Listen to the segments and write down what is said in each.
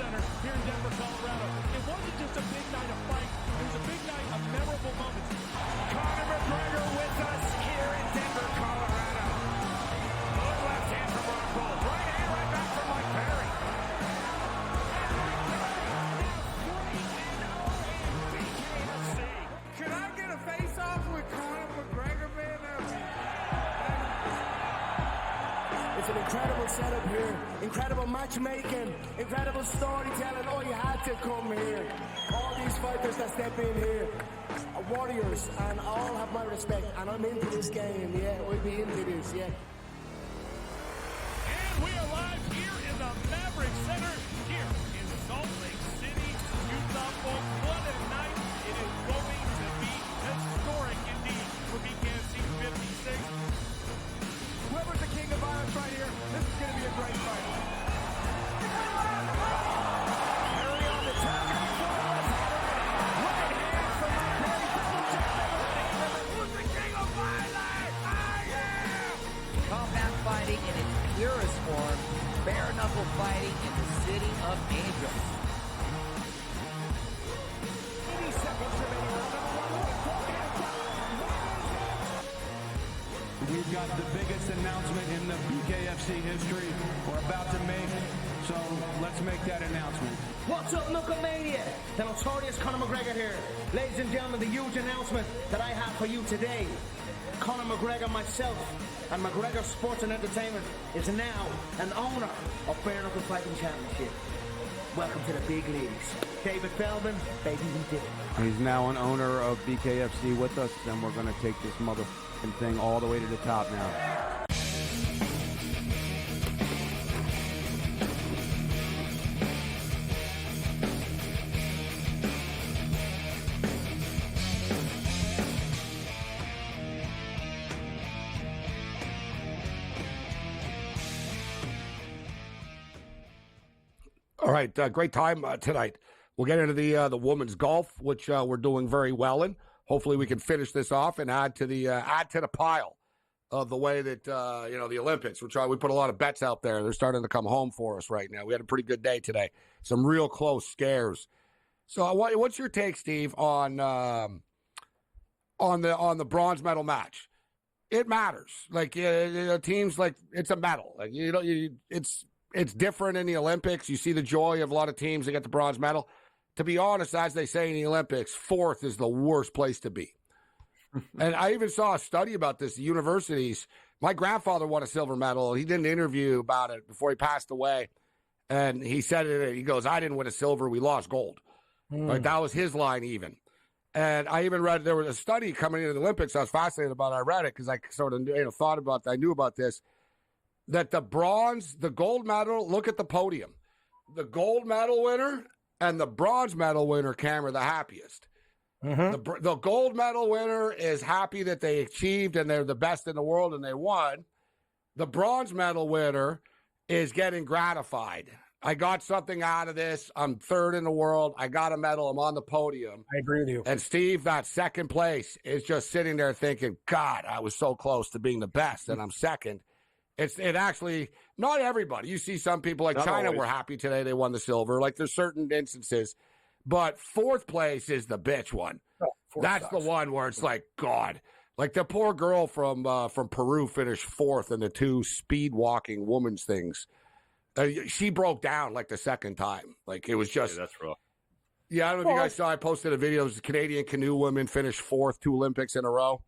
Center here in Denver, Colorado. It wasn't just a big night of fight. It was a big night of memorable moments. Conor McGregor with us here in Denver, Colorado. Good left hand from Rockhold. Right hand right back from Mike Perry. Can I get a face-off with Conor McGregor, man? It's an incredible setup here, incredible matchmaking, incredible storytelling. Oh, you had to come here. All these fighters that step in here are warriors, and all have my respect. And I'm into this game, yeah. We'll be into this, yeah. And we are live here in the Maverick Center here in Salt Lake City, Utah. Folks, what a night. It is going to be historic indeed for BKFC 56. Whoever's the king of violence right here, this is going to be a great fight. Perry on the top. Right hand from Perry. Who's the king of violence? I am! Combat fighting in its purest form, bare knuckle fighting in the city of angels. 80 seconds remaining. We've got the biggest announcement in the BKFC history we're about to make, so let's make that announcement. What's up, Knucklemania? The notorious Conor McGregor here. Ladies and gentlemen, the huge announcement that I have for you today. Conor McGregor, myself, and McGregor Sports and Entertainment is now an owner of Bare Knuckle Fighting Championship. Welcome to the big leagues. David Feldman, baby, we did it. He's now an owner of BKFC with us, and we're going to take this motherfucking thing all the way to the top now. All right, great time tonight. We'll get into the women's golf, which we're doing very well in. Hopefully, we can finish this off and add to the pile of the way that the Olympics. We put a lot of bets out there. They're starting to come home for us right now. We had a pretty good day today. Some real close scares. So, what's your take, Steve, on the bronze medal match? It matters. Like teams, like it's a medal. Like it's different in the Olympics. You see the joy of a lot of teams that get the bronze medal. To be honest, as they say in the Olympics, fourth is the worst place to be. And I even saw a study about this. The universities, my grandfather won a silver medal. He did an interview about it before he passed away. And he said it, he goes, I didn't win a silver, we lost gold. Like, that was his line even. And I even read, there was a study coming into the Olympics I was fascinated about. I read it because I sort of thought about I knew about this. That the gold medal, look at the podium. The gold medal winner and the bronze medal winner, Cam, are the happiest. Mm-hmm. The gold medal winner is happy that they achieved and they're the best in the world and they won. The bronze medal winner is getting gratified. I got something out of this. I'm third in the world. I got a medal. I'm on the podium. I agree with you. And Steve, that second place is just sitting there thinking, God, I was so close to being the best and I'm second. It actually, not everybody. You see some people like China were happy today they won the silver. Like there's certain instances. But fourth place is the bitch one. That's the one where it's like, God. Like the poor girl from Peru finished fourth in the two speed walking women's things. She broke down like the second time. Like it was just. Yeah, that's rough. Yeah, I don't know if you guys saw. I posted a video. It was a Canadian canoe woman finished fourth 2 Olympics in a row.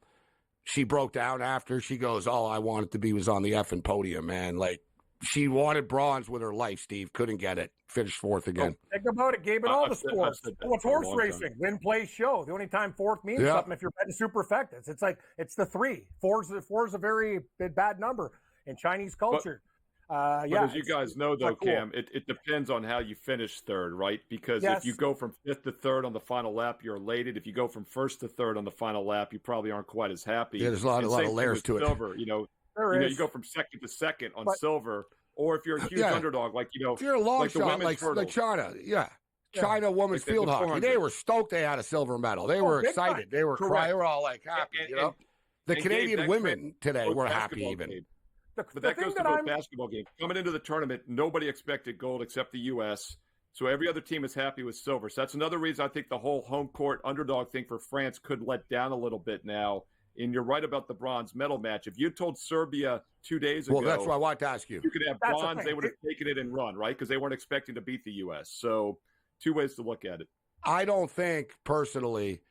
She broke down after. She goes, all I wanted to be was on the effing podium, man. Like, she wanted bronze with her life, Steve. Couldn't get it. Finished fourth again. Think about it, Gabe, in all the sports. It's horse racing. Win, play, show. The only time fourth means something if you're betting superfectas. It's like, it's the 3. Four is a very bad number in Chinese culture. But as you guys know, though, Cam, it depends on how you finish third, right? Because if you go from fifth to third on the final lap, you're elated. If you go from first to third on the final lap, you probably aren't quite as happy. Yeah, there's a lot of layers to silver, it. You go from second to second on silver, or if you're a huge underdog, like if you're a long shot, like China, China women's field hockey, they were stoked they had a silver medal. They were excited. They were crying. They were all like happy. The Canadian women today were happy even. But that goes to both basketball games. Coming into the tournament, nobody expected gold except the U.S. So every other team is happy with silver. So that's another reason I think the whole home court underdog thing for France could let down a little bit now. And you're right about the bronze medal match. If you told Serbia 2 days ago, well, that's what I wanted to ask you. You could have bronze, they would have taken it and run, right? Because they weren't expecting to beat the U.S. So 2 ways to look at it. I don't think, personally,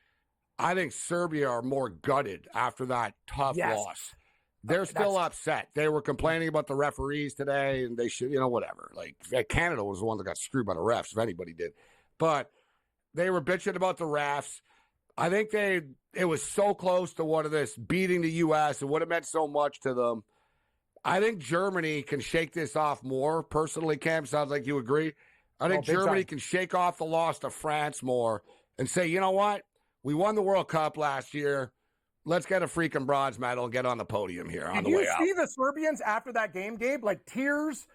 I think Serbia are more gutted after that tough loss. They're still upset. They were complaining about the referees today, and they should, whatever. Like, Canada was the one that got screwed by the refs, if anybody did. But they were bitching about the refs. I think it was so close to one of this beating the U.S. and would have meant so much to them. I think Germany can shake this off more. Personally, Cam, sounds like you agree. I think Germany can shake off the loss to France more and say, you know what? We won the World Cup last year. Let's get a freaking bronze medal and get on the podium here on the way out. Did you see the Serbians after that game, Gabe? Like tears.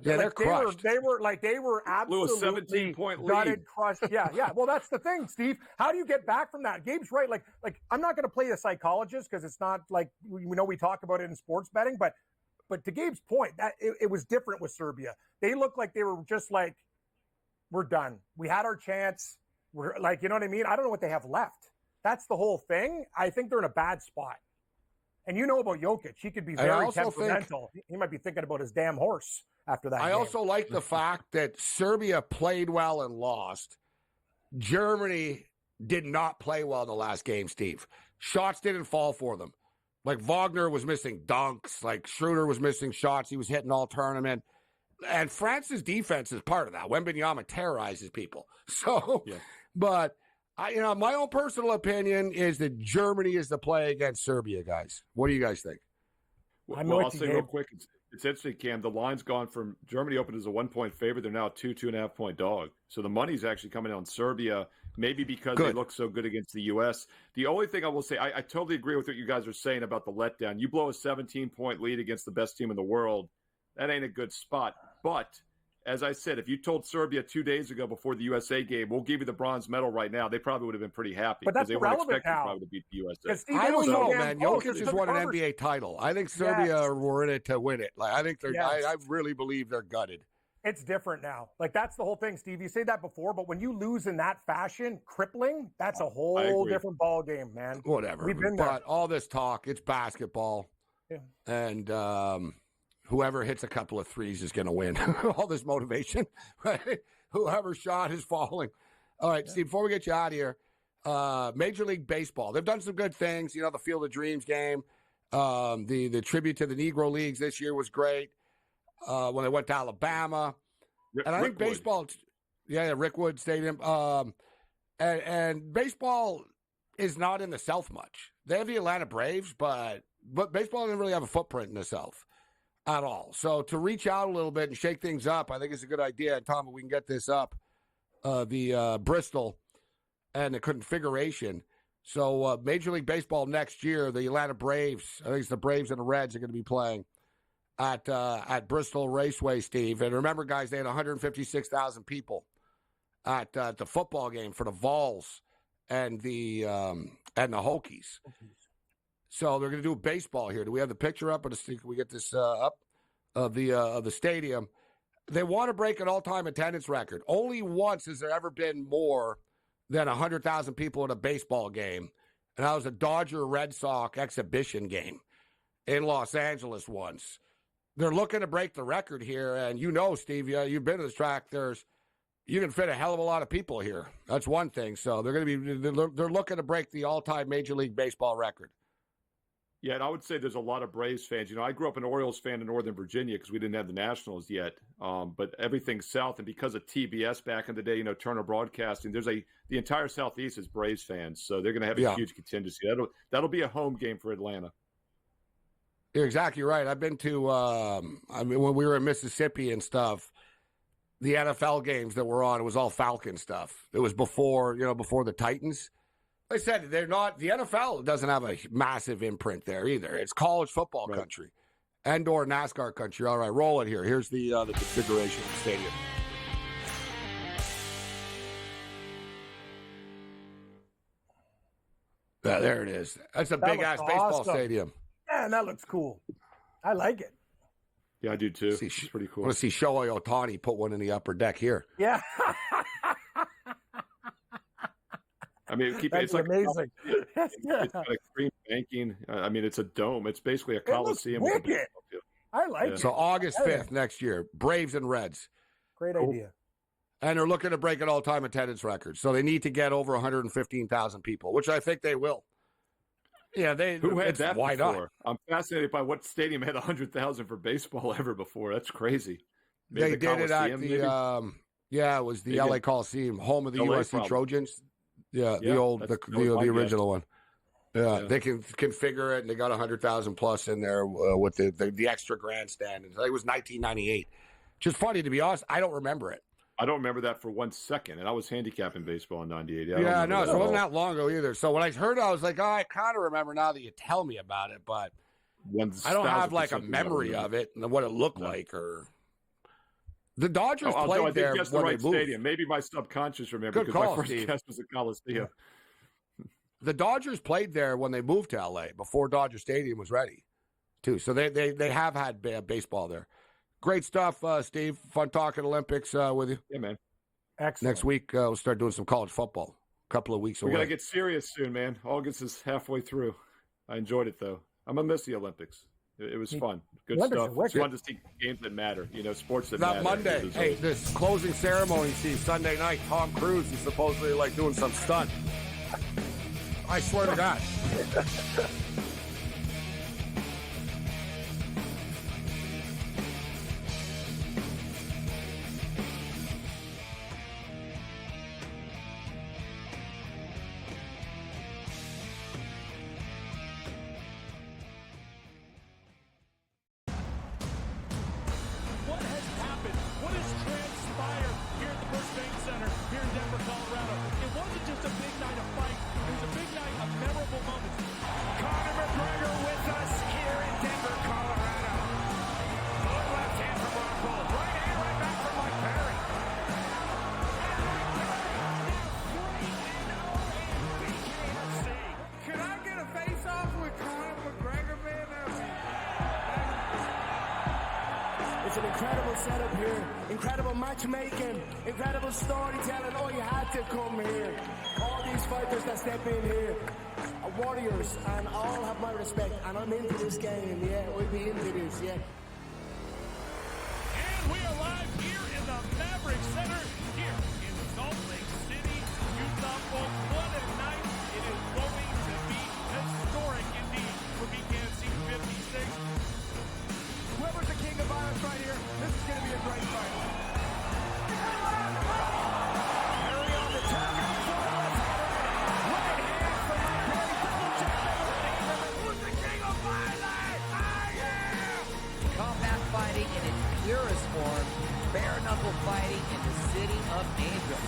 They're crushed. They were absolutely 17-point gutted, lead. crushed. Yeah. Well, that's the thing, Steve. How do you get back from that? Gabe's right. Like I'm not going to play a psychologist because it's not like we know we talk about it in sports betting, but to Gabe's point, that it was different with Serbia. They looked like they were just like, we're done. We had our chance. We're like, you know what I mean? I don't know what they have left. That's the whole thing. I think they're in a bad spot. And you know about Jokic. He could be very temperamental. He might be thinking about his damn horse after that game. I also like the fact that Serbia played well and lost. Germany did not play well in the last game, Steve. Shots didn't fall for them. Like Wagner was missing dunks. Like Schroeder was missing shots. He was hitting all tournament. And France's defense is part of that. Wembanyama terrorizes people. So, but my own personal opinion is that Germany is the play against Serbia, guys. What do you guys think? Well, I'll say real quick, it's interesting, Cam. The line's gone from Germany opened as a 1-point favorite. They're now a 2.5 point dog. So the money's actually coming on Serbia, maybe because they look so good against the U.S. The only thing I will say, I totally agree with what you guys are saying about the letdown. You blow a 17-point lead against the best team in the world, that ain't a good spot. But as I said, if you told Serbia 2 days ago before the USA game, we'll give you the bronze medal right now, they probably would have been pretty happy. But that's they weren't expecting probably to beat the USA. I don't know, man. Jokic just won an NBA title. I think Serbia were in it to win it. Like I think they're. I really believe they're gutted. It's different now. Like that's the whole thing, Steve. You say that before, but when you lose in that fashion, crippling, that's a whole different ball game, man. Whatever. We've been there. But all this talk, it's basketball, and whoever hits a couple of threes is going to win. All this motivation, right? Whoever shot is falling. All right, Steve, before we get you out of here, Major League Baseball. They've done some good things. The Field of Dreams game. The tribute to the Negro Leagues this year was great when they went to Alabama. And I think baseball, Rickwood Stadium. And baseball is not in the South much. They have the Atlanta Braves, but baseball doesn't really have a footprint in the South at all. So to reach out a little bit and shake things up, I think it's a good idea. And Tom, we can get this up, the Bristol and the configuration. So Major League Baseball next year, the Atlanta Braves, I think it's the Braves and the Reds are going to be playing at Bristol Raceway, Steve. And remember, guys, they had 156,000 people at the football game for the Vols and the Hokies. So they're going to do baseball here. Do we have the picture up? Or can we get this up of the stadium? They want to break an all-time attendance record. Only once has there ever been more than 100,000 people at a baseball game, and that was a Dodger-Red Sox exhibition game in Los Angeles once. They're looking to break the record here, and Steve, you've been to this track. You can fit a hell of a lot of people here. That's one thing. So they're looking to break the all-time Major League Baseball record. Yeah, and I would say there's a lot of Braves fans. I grew up an Orioles fan in Northern Virginia because we didn't have the Nationals yet. But everything south, and because of TBS back in the day, Turner Broadcasting, the entire Southeast is Braves fans. So they're going to have a huge contingency. That'll be a home game for Atlanta. You're exactly right. I've been to, when we were in Mississippi and stuff, the NFL games that were on, it was all Falcon stuff. It was before the Titans. Like I said, they're not. The NFL doesn't have a massive imprint there either. It's college football country, and/or NASCAR country. All right, roll it here. Here's the configuration of the stadium. Yeah, there it is. That's a big ass baseball stadium. Man, that looks cool. I like it. Yeah, I do too. It's pretty cool. I want to see Shohei Ohtani put one in the upper deck here. Yeah. I mean, it's like amazing. It's got extreme banking. I mean, it's a dome. It's basically a coliseum. It looks wicked. I like it. So August 5th next year, Braves and Reds. Great idea. And they're looking to break an all-time attendance record. So they need to get over 115,000 people, which I think they will. Yeah, Who had that why before? Not? I'm fascinated by what stadium had 100,000 for baseball ever before. That's crazy. Maybe they did it at the it was the LA Coliseum, home of the USC Trojans. Yeah, the original one. Yeah, they can configure it, and they got 100,000 plus in there with the extra grandstand. And it was 1998. Just funny, to be honest, I don't remember it. I don't remember that for 1 second, and I was handicapping baseball in '98. So it wasn't that long ago either. So when I heard it, I was like, oh, I kind of remember now that you tell me about it, but I don't have like a memory of it and what it looked like. Or the Dodgers played there guess when the right they moved. stadium. Maybe my subconscious remembered because my first guess was the Coliseum. The Dodgers played there when they moved to LA before Dodger Stadium was ready, too. So they have had baseball there. Great stuff, Steve. Fun talking Olympics with you. Yeah, man. Excellent. Next week, we'll start doing some college football. A couple of weeks away. We got to get serious soon, man. August is halfway through. I enjoyed it, though. I'm going to miss the Olympics. It was fun. Good stuff. It's fun to see games that matter, sports that matter. That Monday. Hey, this closing ceremony, Steve, Sunday night, Tom Cruise is supposedly doing some stunt. I swear to God. What has happened? What has transpired here at the First Bank Center here in Denver, Colorado? It wasn't just a big night of fights. It was a big night of memorable moments. Conor McGregor with us here in Denver, Colorado. Good left hand from Rockhold. Right hand right back from Mike Perry. Can I get a face-off with Conor McGregor, man? It's an incredible setup here, incredible matchmaking, incredible storytelling. Oh, you had to come here. All these fighters that step in here are warriors, and all have my respect. And I'm into this game, yeah. We'll be into this, yeah. And we are live here in the Maverick Center here in Salt Lake City, Utah. Folks, what a night. It is going to be historic indeed for BKFC 56. Whoever's the king of violence right here, this is going to be a great fight. Perry on the top. Right hand from Mike Perry. Double jab. Who's the king of violence? I am! Combat fighting in its purest form, bare knuckle fighting in the city of angels.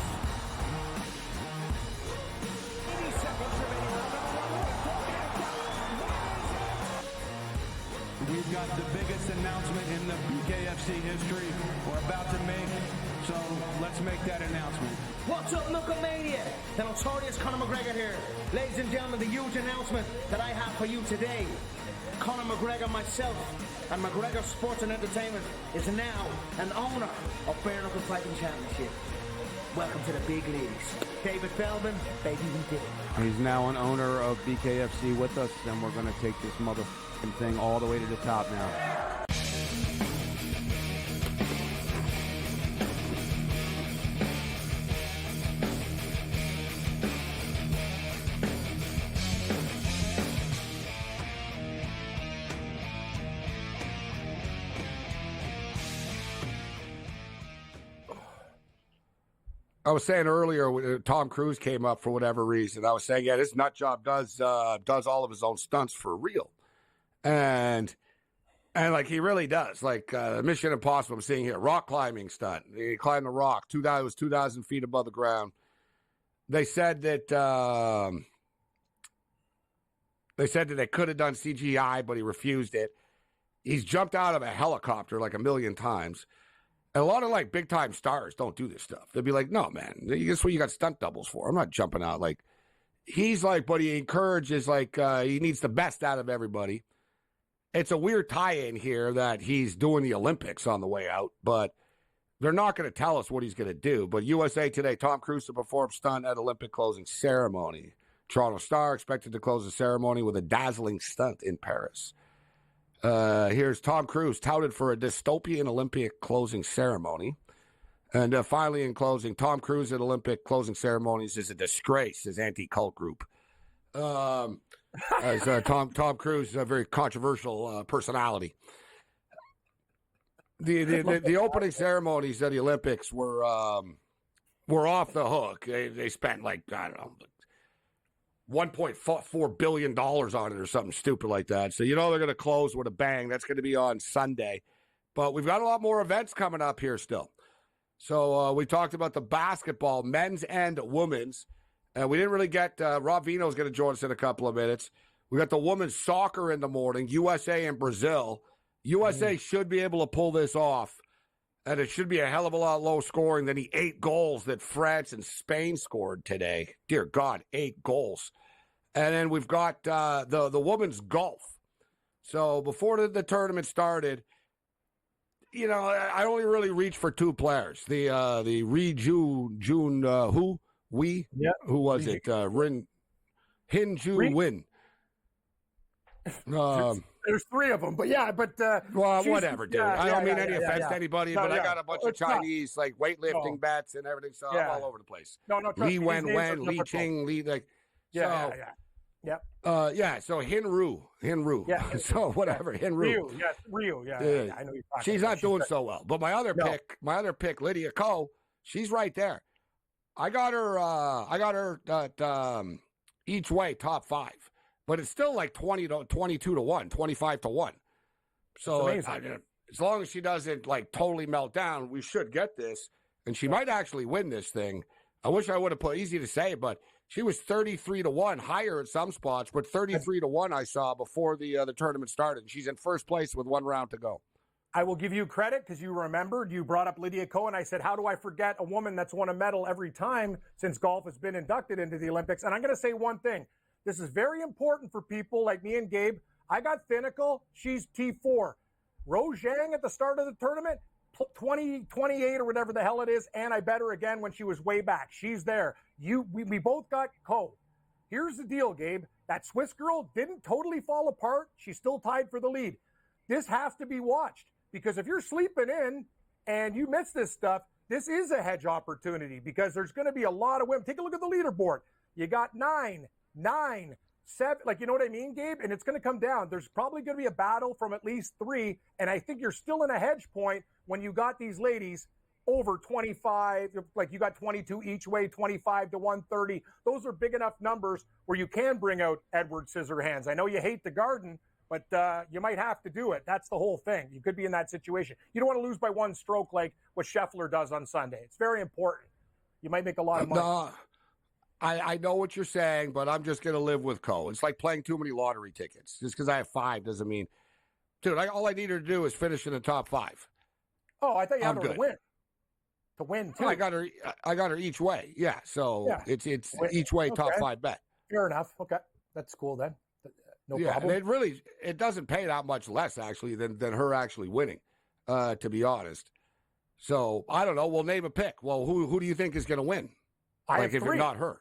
80 seconds remaining. We've got the biggest announcement in the BKFC history we're about to make, so let's make that announcement. What's up, Knucklemania? The notorious Conor McGregor here. Ladies and gentlemen, the huge announcement that I have for you today. Conor McGregor, myself, and McGregor Sports and Entertainment is now an owner of Bare Knuckle Fighting Championship. Welcome to the big leagues. David Feldman, baby, we did it. He's now an owner of BKFC with us, and we're going to take this motherfucking thing all the way to the top now. I was saying earlier, when Tom Cruise came up for whatever reason. I was saying, yeah, this nut job does all of his own stunts for real, and like he really does. Like Mission Impossible, I'm seeing here, rock climbing stunt. He climbed the rock. It was 2,000 feet above the ground. They said that they could have done CGI, but he refused it. He's jumped out of a helicopter like a million times. And a lot of like big time stars don't do this stuff. They'd be like, no, man, that's what you got stunt doubles for. I'm not jumping out. Like, he's like, but he encourages, like, he needs the best out of everybody. it's a weird tie-in here that he's doing the Olympics on the way out, but they're not going to tell us what he's going to do. But USA Today, Tom Cruise to perform stunt at Olympic closing ceremony. Toronto Star expected to close the ceremony with a dazzling stunt in Paris. Here's Tom Cruise touted for a dystopian Olympic closing ceremony. And finally, in closing, Tom Cruise at Olympic closing ceremonies is a disgrace, his anti-cult group. As Tom Cruise is a very controversial personality. The opening ceremonies at the Olympics were off the hook. They spent like, I don't know, $1.4 billion on it or something stupid like that. So, they're going to close with a bang. That's going to be on Sunday. But we've got a lot more events coming up here still. So we talked about the basketball, men's and women's. And we didn't really get Rob Vino's going to join us in a couple of minutes. We got the women's soccer in the morning, USA and Brazil. USA should be able to pull this off. And it should be a hell of a lot low scoring than the 8 goals that France and Spain scored today. Dear God, 8 goals. And then we've got the women's golf. So before the tournament started, I only really reached for 2 players. The Ri Jun who was it? Hin Ju Win. There's 3 of them, but well, whatever, dude. I don't mean any offense to anybody, but I got a bunch of Chinese like weightlifting bets and everything, so I'm all over the place. Li Wen, Li Ching, Li like. So Hinru. Yeah. So whatever, Hinru. Ryu. I know you're talking. She's not doing so well. But my other pick, Lydia Ko, she's right there. I got her each way top 5. But it's still like 22 to 1, 25 to 1. So as long as she doesn't like totally melt down, we should get this. And she might actually win this thing. I wish I would have put, easy to say, but she was 33 to 1, higher at some spots, but 33 to 1 I saw before the tournament started. She's in first place with 1 round to go. I will give you credit because you remembered, you brought up Lydia Ko, and I said, how do I forget a woman that's won a medal every time since golf has been inducted into the Olympics? And I'm going to say one thing. This is very important for people like me and Gabe. I got Finnical. She's T4. Rose Zhang at the start of the tournament, 20, 28 or whatever the hell it is, and I bet her again when she was way back. She's there. We both got Ko. Here's the deal, Gabe. That Swiss girl didn't totally fall apart. She's still tied for the lead. This has to be watched because if you're sleeping in and you miss this stuff, this is a hedge opportunity because there's going to be a lot of women. Take a look at the leaderboard. You got 9, 7, like, you know what I mean, Gabe? And it's going to come down. There's probably going to be a battle from at least 3. And I think you're still in a hedge point when you got these ladies over 25, like you got 22 each way, 25 to 130. Those are big enough numbers where you can bring out Edward Scissorhands. I know you hate the Garden, but you might have to do it. That's the whole thing. You could be in that situation. You don't want to lose by 1 stroke like what Scheffler does on Sunday. It's very important. You might make a lot of money. No. I know what you're saying, but I'm just going to live with Ko. It's like playing too many lottery tickets. Just because I have 5 doesn't mean, dude, all I need her to do is finish in the top 5. Oh, I thought you had her to win. To win, too. I got her each way. Yeah, so it's each way top 5 bet. Fair enough. Okay, that's cool then. No problem. And it doesn't pay that much less actually than her actually winning, to be honest. So I don't know. We'll name a pick. Well, who do you think is going to win? Like if 3. it's not her.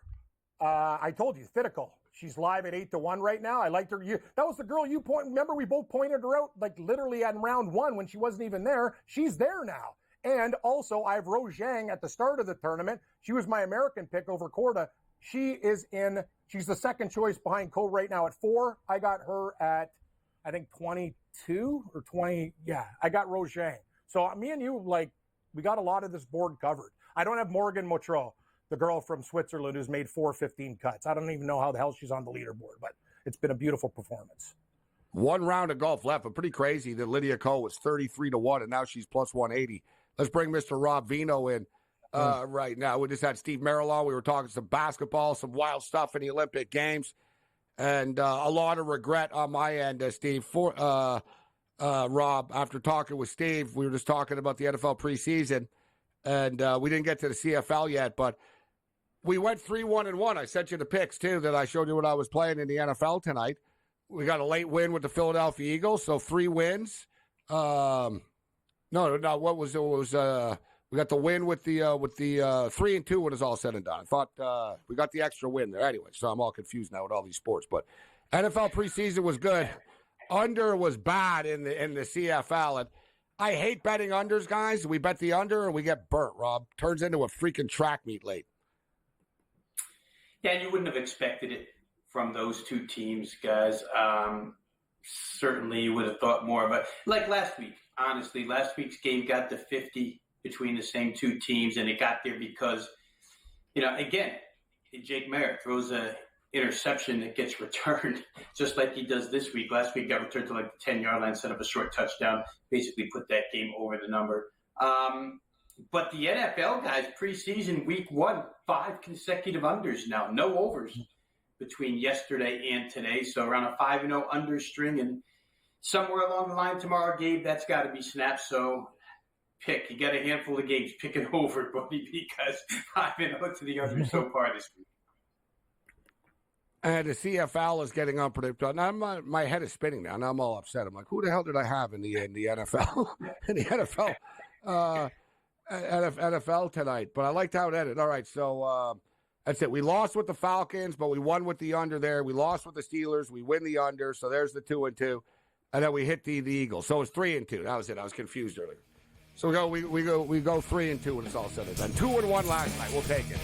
I told you, Finnical. She's live at 8 to 1 right now. I liked her. That was the girl you remember we both pointed her out, like literally in round 1 when she wasn't even there. She's there now. And also, I have Rose Zhang at the start of the tournament. She was my American pick over Korda. She's the second choice behind Ko right now at 4. I got her at, I think, 22 or 20. Yeah, I got Rose Zhang. So me and you, we got a lot of this board covered. I don't have Morgan Motro, the girl from Switzerland who's made 415 cuts. I don't even know how the hell she's on the leaderboard, but it's been a beautiful performance. 1 round of golf left, but pretty crazy that Lydia Ko was 33 to 1, and now she's plus 180. Let's bring Mr. Rob Vino in right now. We just had Steve Merrill on. We were talking some basketball, some wild stuff in the Olympic Games, and a lot of regret on my end, Steve. For Rob, after talking with Steve, we were just talking about the NFL preseason, and we didn't get to the CFL yet, but we went 3-1-1. I sent you the picks, too, that I showed you what I was playing in the NFL tonight. we got a late win with the Philadelphia Eagles, so 3 wins. No, what was it? Was we got the win with the 3-2 when it's all said and done. I thought we got the extra win there anyway, so I'm all confused now with all these sports. But NFL preseason was good. Under was bad in the CFL, and I hate betting unders, guys. We bet the under and we get burnt, Rob. Turns into a freaking track meet late. Yeah, and you wouldn't have expected it from those two teams, guys. Certainly you would have thought more about, like last week, honestly. Last week's game got to 50 between the same two teams, and it got there because, again, Jake Merritt throws a interception that gets returned just like he does this week. Last week got returned to like the 10-yard line, set up a short touchdown, basically put that game over the number. But the NFL guys, preseason week 1, 5 consecutive unders now, no overs between yesterday and today. So around a 5-0 under string, and somewhere along the line tomorrow, Gabe, that's got to be snapped. So pick. You got a handful of games. Pick it over, buddy, because 5-0 to the under so far this week. And the CFL is getting unpredictable. Now my head is spinning now. Now I'm all upset. I'm like, who the hell did I have in the NFL? in the NFL tonight. But I liked how it ended. All right, so that's it. We lost with the Falcons, but we won with the under there. We lost with the Steelers. We win the under. So there's the 2-2, and then we hit the Eagles. So it's 3-2. That was it. I was confused earlier. So we go 3-2 when it's all said and done. 2-1 last night. We'll take it.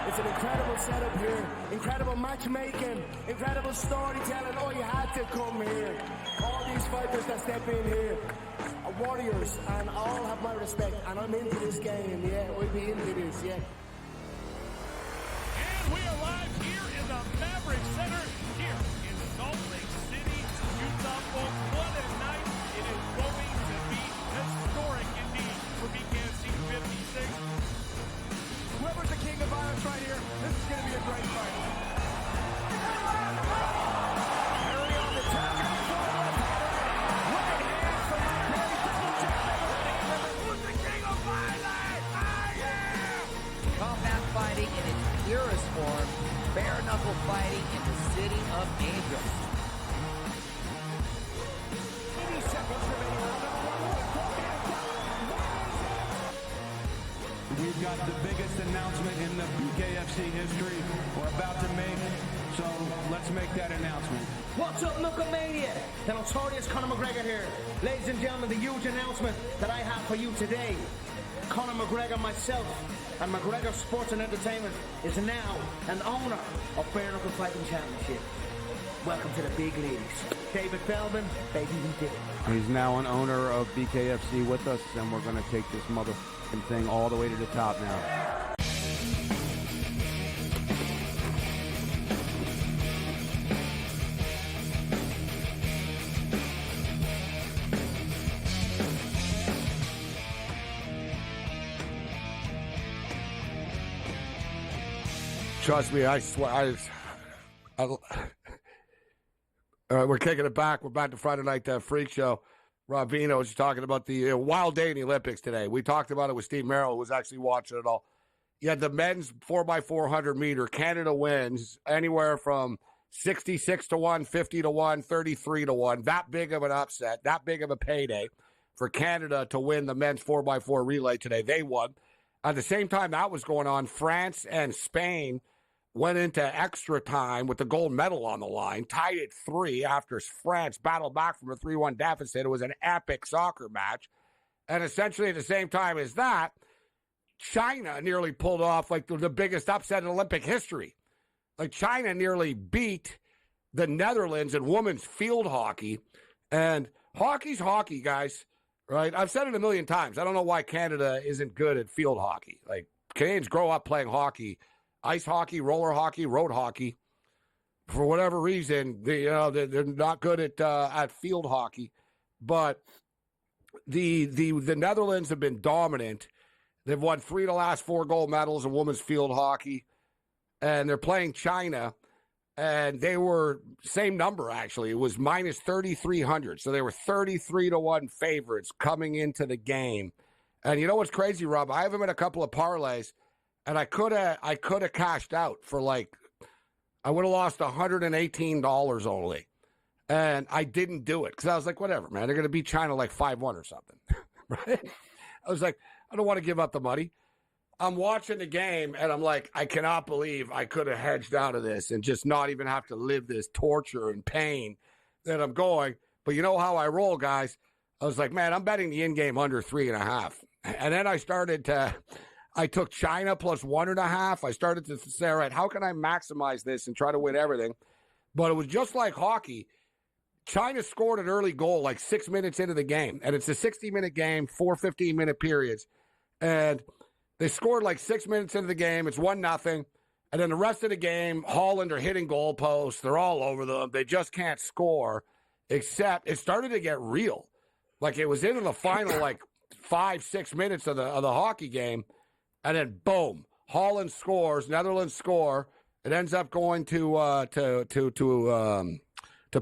It's an incredible setup here, incredible matchmaking, incredible storytelling. Oh, you had to come here. All these fighters that step in here are warriors, and all have my respect. And I'm into this game, yeah. We'll be into this, yeah. And we are live here in the Maverick Center, here in Salt Lake City, Utah. Folks, what a night. It is going to be historic indeed for BKFC 56. Whoever's the king of violence right here, this is going to be a great fight. Harry on the top. Right hand from Perry, double jab. Who's the king of violence? I am! Combat fighting in its purest form, bare knuckle fighting in the city of angels. 80 seconds remaining. We've got the biggest announcement in the BKFC history we're about to make, so let's make that announcement. What's up, Knucklemania? The notorious Conor McGregor here. Ladies and gentlemen, the huge announcement that I have for you today. Conor McGregor, myself, and McGregor Sports and Entertainment is now an owner of Bare Knuckle Fighting Championship. Welcome to the big leagues. David Feldman, baby, we did it. He's now an owner of BKFC with us, and we're going to take this motherfucking thing all the way to the top now. Trust me, I swear. We're kicking it back. We're back to Friday Night Freak Show. Rob Vino was talking about the wild day in the Olympics today. We talked about it with Steve Merrill, who was actually watching it all. You had the men's 4x400 meter. Canada wins anywhere from 66-1, 50-1, 33-1. That big of an upset, that big of a payday for Canada to win the men's 4x4 relay today. They won. At the same time that was going on, France and Spain went into extra time with the gold medal on the line, tied at 3 after France battled back from a 3-1 deficit. It was an epic soccer match. And essentially at the same time as that, China nearly pulled off like the biggest upset in Olympic history. Like China nearly beat the Netherlands in women's field hockey. And hockey's hockey, guys, right? I've said it a million times. I don't know why Canada isn't good at field hockey. Like, Canadians grow up playing hockey, ice hockey, roller hockey, road hockey. For whatever reason, they're not good at field hockey. But the Netherlands have been dominant. They've won 3 of the last 4 gold medals in women's field hockey. And they're playing China. And they were, same number actually, it was minus 3,300. So they were 33-1 favorites coming into the game. And you know what's crazy, Rob? I have them in a couple of parlays, and I could have cashed out for I would have lost $118 only. And I didn't do it because I was like, whatever, man. They're going to beat China like 5-1 or something, right? I was like, I don't want to give up the money. I'm watching the game, and I'm like, I cannot believe I could have hedged out of this and just not even have to live this torture and pain that I'm going. But you know how I roll, guys. I was like, man, I'm betting the in-game under 3.5. And then I took China plus 1.5. I started to say, all right, how can I maximize this and try to win everything? But it was just like hockey. China scored an early goal like 6 minutes into the game. And it's a 60-minute game, 4 15-minute periods. And they scored like 6 minutes into the game. It's 1-0. And then the rest of the game, Holland are hitting goalposts. They're all over them. They just can't score, except it started to get real. Like it was into the final 5-6 minutes of the hockey game. And then boom, Holland scores, Netherlands score. It ends up going to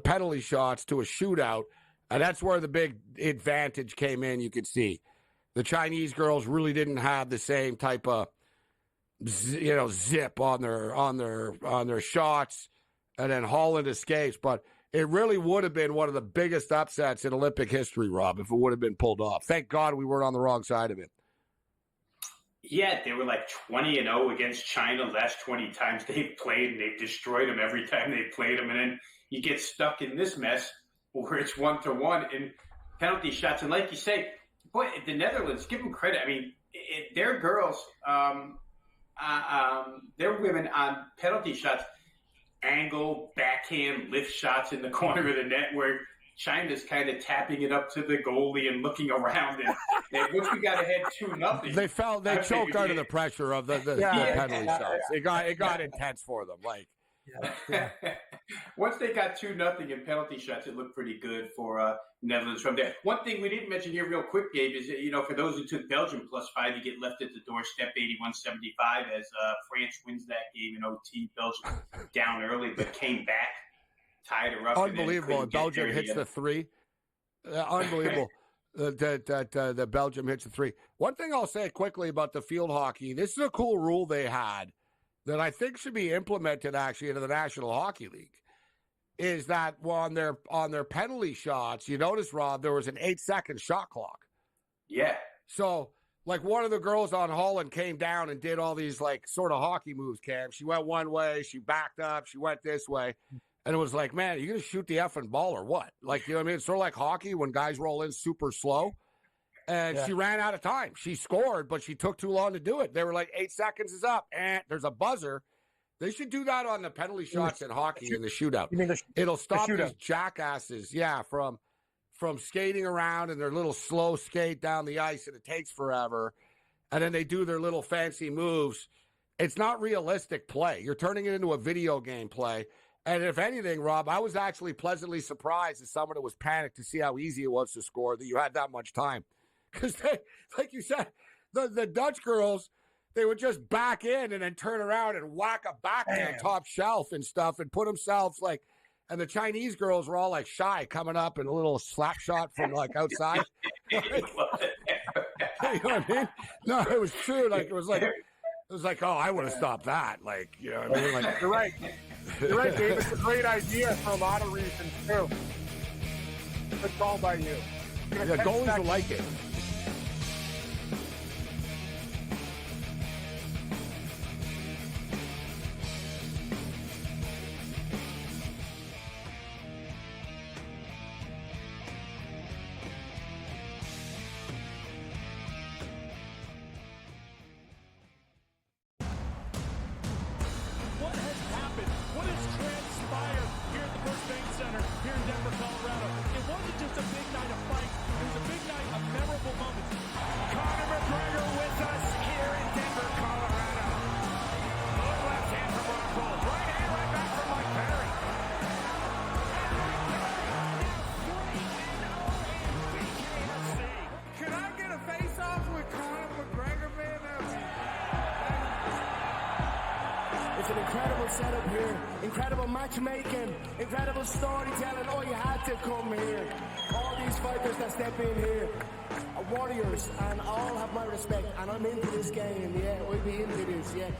penalty shots, to a shootout. And that's where the big advantage came in, you could see. The Chinese girls really didn't have the same type of, zip on their shots, and then Holland escapes. But it really would have been one of the biggest upsets in Olympic history, Rob, if it would have been pulled off. Thank God we weren't on the wrong side of it. Yeah, they were like 20-0 against China last 20 times they've played, and they've destroyed them every time they played them. And then you get stuck in this mess where it's 1-1 in penalty shots. And like you say, boy, the Netherlands, give them credit. I mean, their girls, their women on penalty shots, angle, backhand, lift shots in the corner of the net where China's kind of tapping it up to the goalie and looking around. And once we got ahead 2-0, they choked under the pressure of the penalty shots. It got intense for them. Once they got 2-0 in penalty shots, it looked pretty good for Netherlands from there. One thing we didn't mention here real quick, Gabe, is, for those who took Belgium +5, you get left at the doorstep 81-75 as France wins that game in OT. Belgium down early, but came back, tied her up. Unbelievable. And Belgium hits the 3. Unbelievable. that Belgium hits the 3. One thing I'll say quickly about the field hockey, this is a cool rule they had that I think should be implemented actually into the National Hockey League, is that on their penalty shots, you notice, Rob, there was an 8-second shot clock. Yeah. So, one of the girls on Holland came down and did all these, sort of hockey moves, Cam. She went one way, she backed up, she went this way. And it was like, man, are you going to shoot the effing ball or what? You know what I mean? It's sort of like hockey when guys roll in super slow. And she ran out of time. She scored, but she took too long to do it. They were like, 8 seconds is up, and there's a buzzer. They should do that on the penalty shots in hockey in the shootout. You mean it'll stop these jackasses, from skating around in their little slow skate down the ice, and it takes forever. And then they do their little fancy moves. It's not realistic play. You're turning it into a video game play. And if anything, Rob, I was actually pleasantly surprised as someone that was panicked to see how easy it was to score, that you had that much time. Because, like you said, the Dutch girls, they would just back in and then turn around and whack a backhand top shelf and stuff and put themselves and the Chinese girls were all shy, coming up in a little slap shot from outside. You know what I mean? No, it was true. It was oh, I would have stopped that. You know what I mean? You're right. You're right, Dave. It's a great idea for a lot of reasons, too. Good call by you. Yeah, goalies will like it. Center here in Denver, Colorado. It wasn't just a big night of fights. It was a big night of memorable moments. Conor McGregor with us here in Denver, Colorado. Good left hand from Rockhold. Right hand right back from Mike Perry. Can I get a face-off with Conor McGregor, man? It's an incredible setup here, incredible matchmaking, incredible storytelling. Oh, you had to come here. All these fighters that step in here are warriors, and all have my respect. And I'm into this game, yeah. We'll be into this, yeah.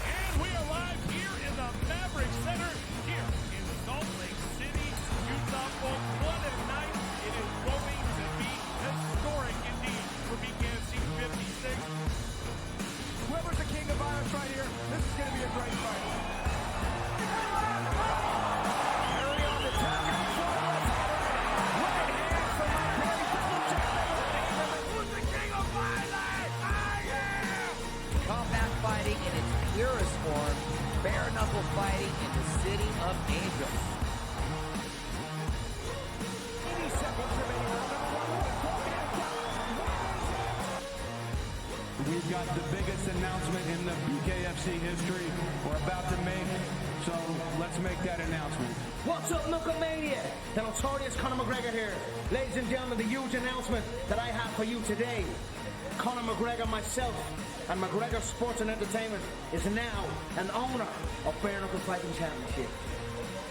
And we are live here in the Maverick Center here in Salt Lake City, Utah. Folks, what a night. It is going to be historic indeed for BKFC 56. Whoever's the king of violence right here, this is going to be a great fight. Perry on the top. Right hand from Mike Perry. Double check. Who's the king of violence? I am! Combat fighting in its purest form, bare knuckle fighting in the city of angels. 80 seconds remaining. We've got the biggest announcement in the BKFC history we're about to make, so let's make that announcement. What's up, Knucklemania? The notorious Conor McGregor here. Ladies and gentlemen, the huge announcement that I have for you today. Conor McGregor, myself, and McGregor Sports and Entertainment is now an owner of Bare Knuckle Fighting Championship.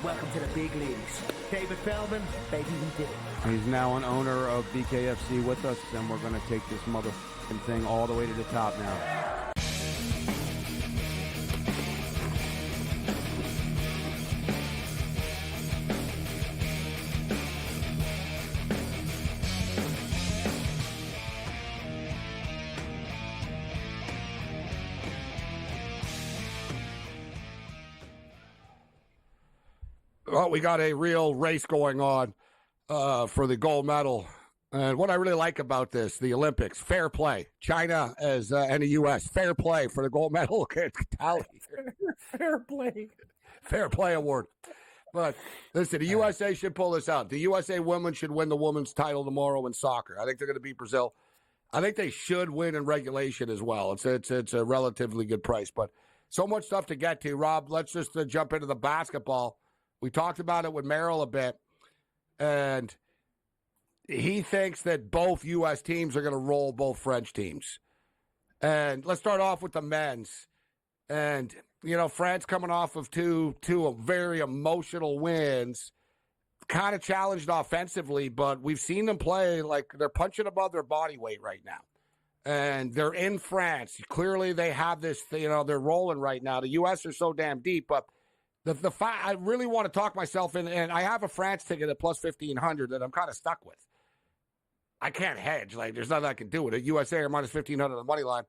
Welcome to the big leagues. David Feldman, baby, we did it. He's now an owner of BKFC with us, and we're going to take this motherfucking thing all the way to the top now. Well, we got a real race going on for the gold medal. And what I really like about this, the Olympics, fair play. China as and the U.S., fair play for the gold medal tally. Fair play. Fair play award. But listen, the USA should pull this out. The USA women should win the women's title tomorrow in soccer. I think they're going to beat Brazil. I think they should win in regulation as well. It's a relatively good price. But so much stuff to get to. Rob, let's just jump into the basketball. We talked about it with Merrill a bit, and he thinks that both U.S. teams are going to roll both French teams. And let's start off with the men's. And, you know, France coming off of two very emotional wins, kind of challenged offensively, but we've seen them play like they're punching above their body weight right now. And they're in France. Clearly they have this, you know, they're rolling right now. The U.S. are so damn deep, but the fact I really want to talk myself in, and I have a France ticket at plus 1,500 that I'm kind of stuck with. I can't hedge. Like, there's nothing I can do with it. USA are minus 1,500 on the money line.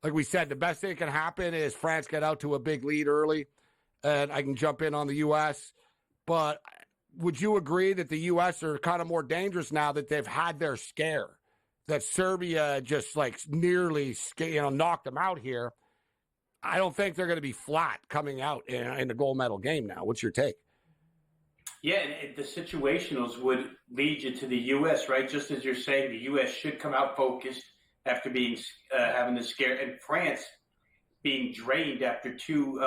Like we said, the best thing that can happen is France get out to a big lead early, and I can jump in on the U.S. But would you agree that the U.S. are kind of more dangerous now that they've had their scare? That Serbia just like nearly, knocked them out here. I don't think they're going to be flat coming out in the gold medal game now. What's your take? Yeah, and the situationals would lead you to the U.S., right? Just as you're saying, the U.S. should come out focused after being having the scare, and France being drained after two,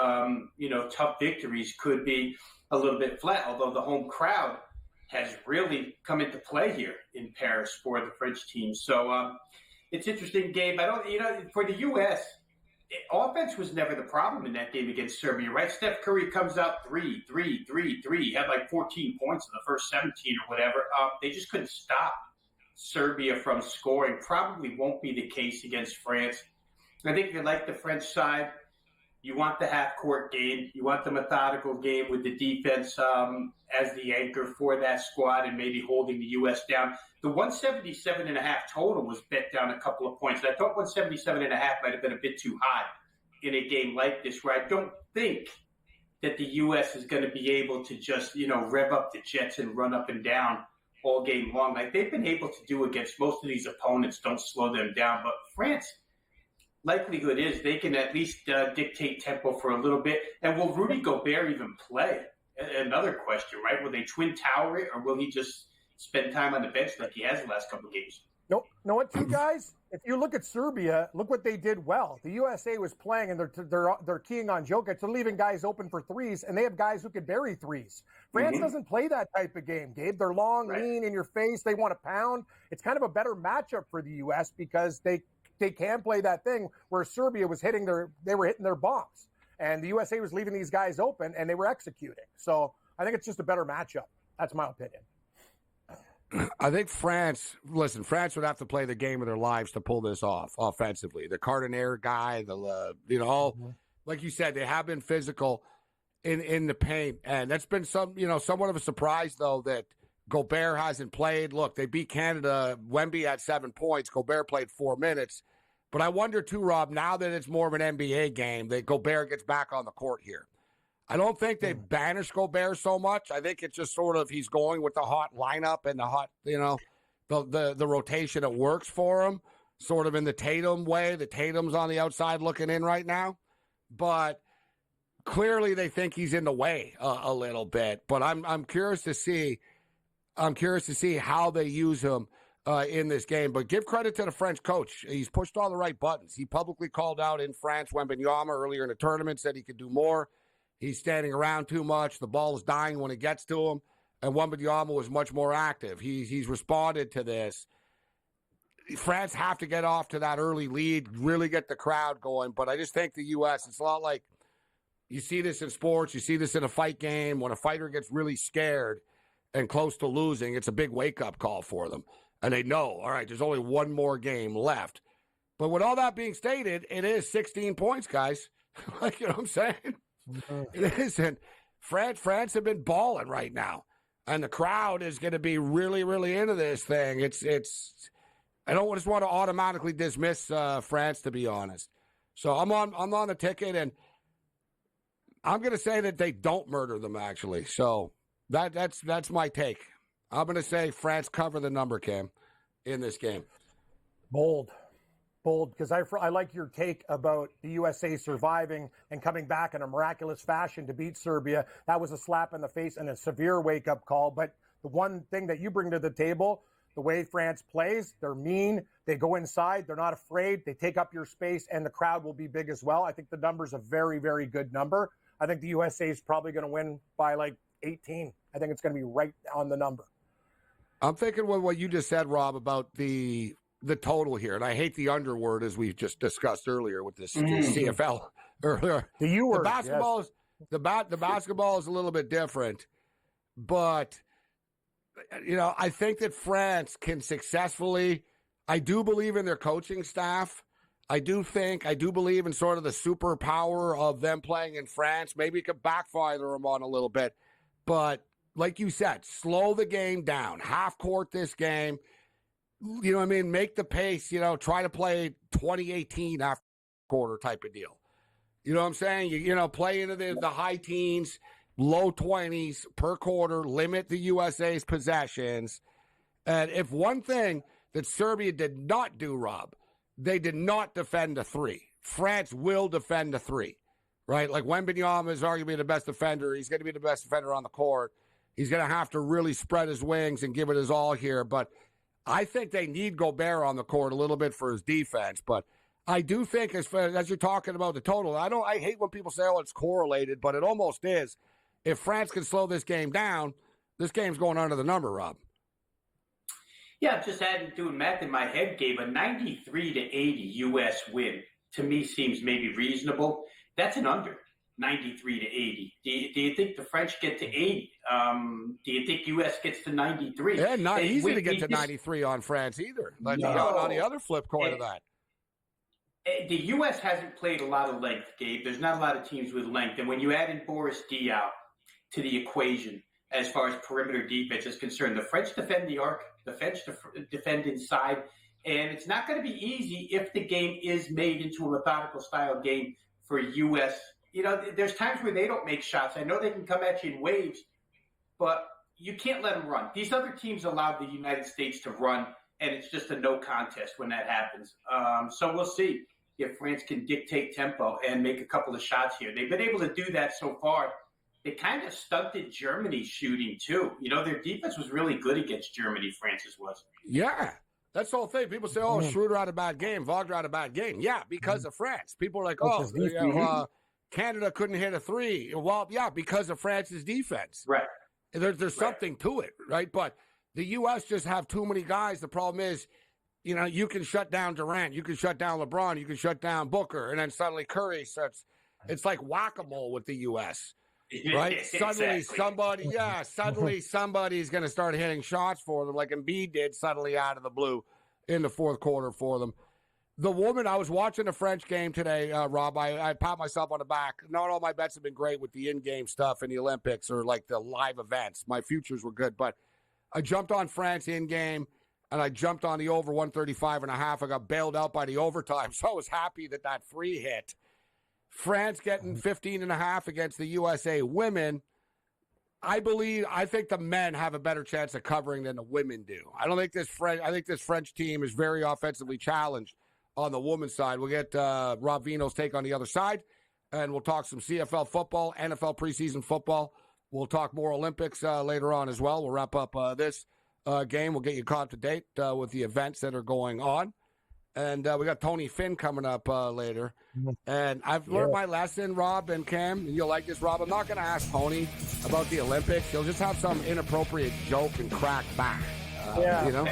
tough victories could be a little bit flat. Although the home crowd has really come into play here in Paris for the French team, so it's interesting, Gabe. For the U.S. Offense was never the problem in that game against Serbia, right? Steph Curry comes out three. He had like 14 points in the first 17 or whatever. They just couldn't stop Serbia from scoring. Probably won't be the case against France. I think if you like the French side, you want the half-court game. You want the methodical game with the defense as the anchor for that squad and maybe holding the U.S. down. The 177.5 total was bet down a couple of points. I thought 177.5 might have been a bit too high in a game like this, where I don't think that the U.S. is going to be able to just, rev up the Jets and run up and down all game long. Like they've been able to do against most of these opponents, don't slow them down. But France, likelihood is they can at least dictate tempo for a little bit. And will Rudy Gobert even play another question, right? Will they twin tower it, or will he just spend time on the bench like he has the last couple of games? Nope. Know what, too, guys? If you look at Serbia, look what they did well. The USA was playing, and they're keying on Jokic. They're leaving guys open for threes, and they have guys who can bury threes. France doesn't play that type of game, Gabe. They're long, lean, in your face. They want to pound. It's kind of a better matchup for the U.S. because they can play that thing where Serbia was they were hitting their bombs, and the USA was leaving these guys open, and they were executing. So I think it's just a better matchup. That's my opinion. I think France would have to play the game of their lives to pull this off offensively. The Cardinere guy, like you said, they have been physical in the paint. And that's been somewhat of a surprise, though, that Gobert hasn't played. Look, they beat Canada. Wemby had 7 points. Gobert played 4 minutes. But I wonder, too, Rob, now that it's more of an NBA game, that Gobert gets back on the court here. I don't think they banish Gobert so much. I think it's just sort of he's going with the hot lineup and the hot, the rotation that works for him, sort of in the Tatum way. The Tatum's on the outside looking in right now. But clearly they think he's in the way a little bit. But I'm curious to see how they use him in this game. But give credit to the French coach. He's pushed all the right buttons. He publicly called out in France Wembanyama earlier in the tournament, said he could do more. He's standing around too much. The ball is dying when it gets to him. And Wembanyama was much more active. He's responded to this. France have to get off to that early lead, really get the crowd going. But I just think the U.S., it's a lot like you see this in sports. You see this in a fight game. When a fighter gets really scared and close to losing, it's a big wake-up call for them. And they know, all right, there's only one more game left. But with all that being stated, it is 16 points, guys. Like, you know what I'm saying? It is, and France have been balling right now, and the crowd is going to be really, really into this thing. It's. I don't just want to automatically dismiss France, to be honest. So I'm on the ticket, and I'm going to say that they don't murder them actually. So that's my take. I'm going to say France cover the number, Cam, in this game. Bold, because I like your take about the USA surviving and coming back in a miraculous fashion to beat Serbia. That was a slap in the face and a severe wake-up call. But the one thing that you bring to the table, the way France plays, they're mean. They go inside. They're not afraid. They take up your space, and the crowd will be big as well. I think the number's a very, very good number. I think the USA is probably going to win by like 18. I think it's going to be right on the number. I'm thinking what you just said, Rob, about the total here, and I hate the under word as we just discussed earlier with this CFL earlier. The U word. The basketball yes. the basketball is a little bit different, but I think that France can successfully. I do believe in their coaching staff. I do believe in sort of the superpower of them playing in France. Maybe it could backfire them on a little bit, but like you said, slow the game down, half court this game. You know what I mean? Make the pace, try to play 2018 after quarter type of deal. You know what I'm saying? Play into the high teens, low 20s per quarter, limit the USA's possessions. And if one thing that Serbia did not do, Rob, they did not defend a three. France will defend a three, right? Like Wembanyama is arguably the best defender. He's going to be the best defender on the court. He's going to have to really spread his wings and give it his all here. But I think they need Gobert on the court a little bit for his defense, but I do think as you're talking about the total, I hate when people say, oh, it's correlated, but it almost is. If France can slow this game down, this game's going under the number, Rob. Yeah, just doing math in my head, Gabe, a 93 to 80 U.S. win to me seems maybe reasonable. That's an under. 93 to 80. Do you think the French get to 80? Do you think U.S. gets to 93? Yeah, not easy to get to 93 on France either. Like on the other flip coin of that. The U.S. hasn't played a lot of length, Gabe. There's not a lot of teams with length. And when you add in Boris Diaw to the equation as far as perimeter defense is concerned, the French defend the arc, the French defend inside, and it's not going to be easy if the game is made into a methodical style game for U.S. There's times where they don't make shots. I know they can come at you in waves, but you can't let them run. These other teams allowed the United States to run, and it's just a no contest when that happens. So we'll see if France can dictate tempo and make a couple of shots here. They've been able to do that so far it kind of stunted Germany's shooting too. You know, their defense was really good against Germany. France's was. Yeah, that's the whole thing. People say, "Oh, Schroeder had a bad game, Wagner had a bad game." Yeah, because of France. People are like, "Oh, Canada couldn't hit a three." Well, yeah, because of France's defense. Right. There's something to it, right? But the U.S. just have too many guys. The problem is, you know, you can shut down Durant, you can shut down LeBron, you can shut down Booker, and then suddenly Curry starts. It's like whack-a-mole with the U.S., right? Suddenly somebody's going to start hitting shots for them, like Embiid did suddenly out of the blue in the fourth quarter for them. The woman, I was watching the French game today, Rob. I pat myself on the back. Not all my bets have been great with the in-game stuff in the Olympics or like the live events. My futures were good, but I jumped on France in-game, and I jumped on the over 135.5. I got bailed out by the overtime, so I was happy that free hit. France getting 15.5 against the USA women. I think the men have a better chance of covering than the women do. I think this French team is very offensively challenged on the women's side. We'll get Rob Vino's take on the other side, and we'll talk some CFL football, NFL preseason football. We'll talk more Olympics later on as well. We'll wrap up this game. We'll get you caught up to date with the events that are going on. And we got Tony Finn coming up later. And I've learned my lesson, Rob and Cam. You'll like this, Rob. I'm not going to ask Tony about the Olympics. He'll just have some inappropriate joke and crack back. You know?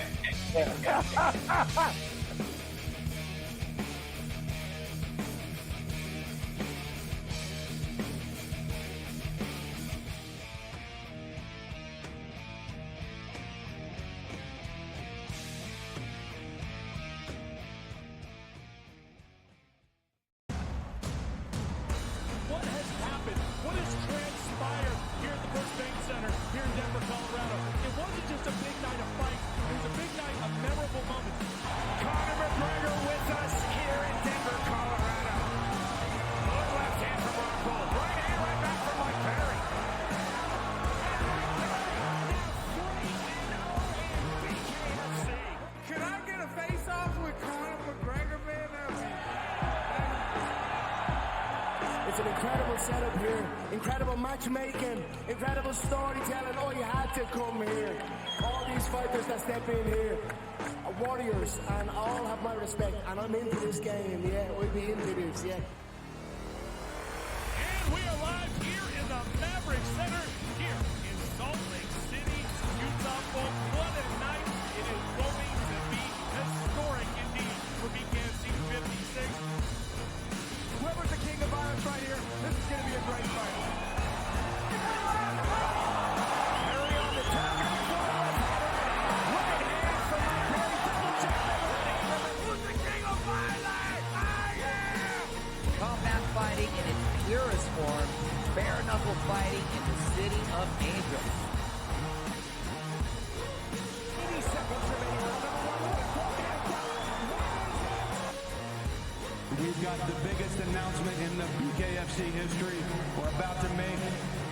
It's an incredible setup here, incredible matchmaking, incredible storytelling. Oh, you had to come here. All these fighters that step in here are warriors, and all have my respect. And I'm into this game, yeah. We'll be into this, yeah. And we are live here in the Maverick Center, here in Salt Lake City, Utah. Folks, what a night. It is going to be historic indeed for BKFC 56. Whoever's the king of violence right here, this is going to be a great fight. Harry on the top. Right hand from my boy, double check. Who's the king of violence? I am! Combat fighting in its purest form, bare knuckle fighting in the city of angels. 80 seconds remaining. We've got the biggest announcement in the BKFC history we're about to make,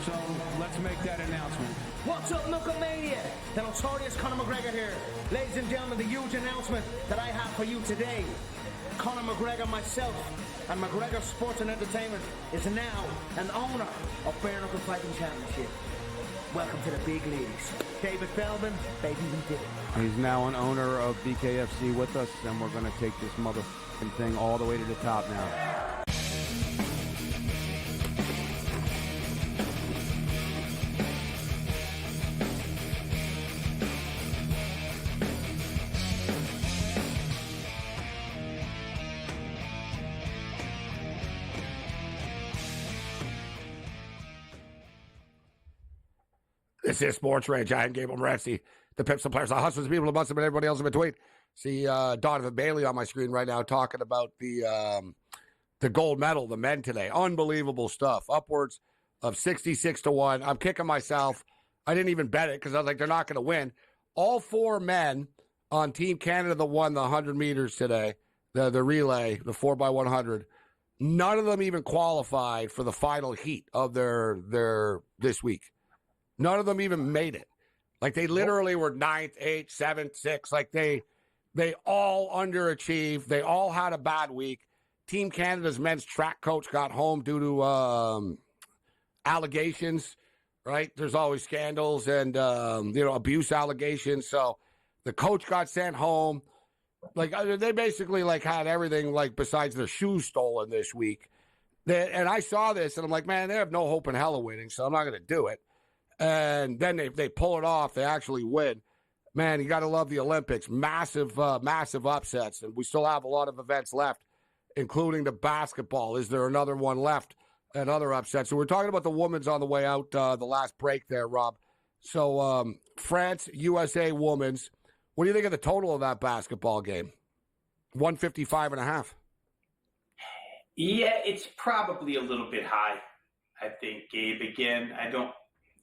so let's make that announcement. What's up, Knucklemania? The notorious Conor McGregor here. Ladies and gentlemen, the huge announcement that I have for you today. Conor McGregor, myself, and McGregor Sports and Entertainment is now an owner of Bare Knuckle Fighting Championship. Welcome to the big leagues. David Feldman, baby, we did it. He's now an owner of BKFC with us, and we're going to take this motherfucking thing all the way to the top now. This is SportsRage. I am Gabriel Morency, the pimps and players, the hustlers, the people, the busters, and everybody else in between. See Donovan Bailey on my screen right now talking about the gold medal, the men today. Unbelievable stuff. Upwards of 66-1. I'm kicking myself. I didn't even bet it because I was like, they're not going to win. All four men on Team Canada that won the 100 meters today, the relay, the 4x100, none of them even qualified for the final heat of their this week. None of them even made it. Like, they literally were 9th, 8th, 7th, 6th. Like, they all underachieved. They all had a bad week. Team Canada's men's track coach got home due to allegations, right? There's always scandals and, abuse allegations. So the coach got sent home. Like, they basically, like, had everything, like, besides their shoes stolen this week. And I saw this, and I'm like, man, they have no hope in hell of winning, so I'm not going to do it. And then they pull it off. They actually win. Man, you got to love the Olympics. Massive upsets. And we still have a lot of events left, including the basketball. Is there another one left? Another upset. So we're talking about the women's on the way out, the last break there, Rob. So France, USA women's. What do you think of the total of that basketball game? 155.5. Yeah, it's probably a little bit high, I think, Gabe. Again, I don't